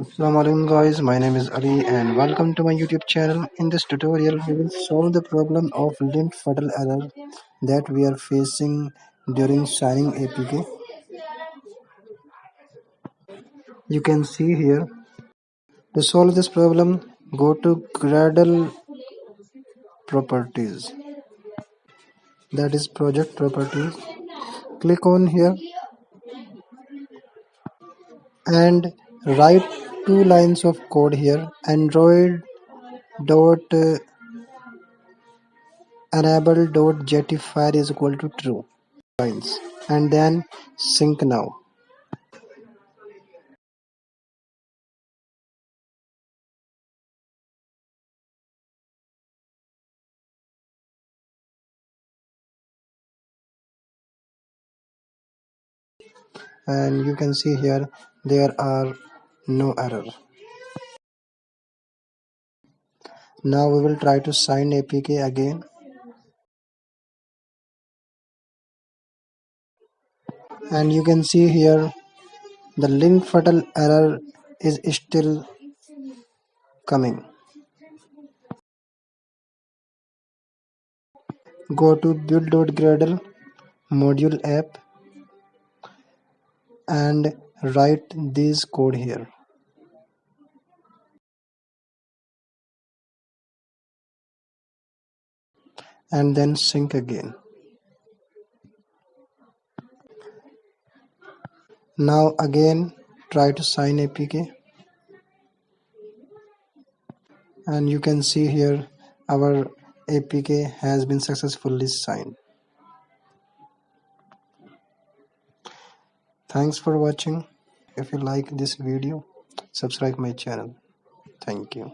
Assalamualaikum guys, my name is Ali and welcome to my YouTube channel. In this tutorial we will solve the problem of lint fatal error that we are facing during signing APK. You can see here. To solve this problem, go to gradel properties, that is project properties. Click on here and write two lines of code here. Android.enableJetifier is equal to true lines, and then sync now. And you can see here there are no error. Now we will try to sign APK again, and you can see here the lint fatal error is still coming. Go to build.gradle module app and write this code here, and then sync again. Now again try to sign APK, and you can see here our APK has been successfully signed. Thanks for watching. If you like this video, subscribe my channel. Thank you.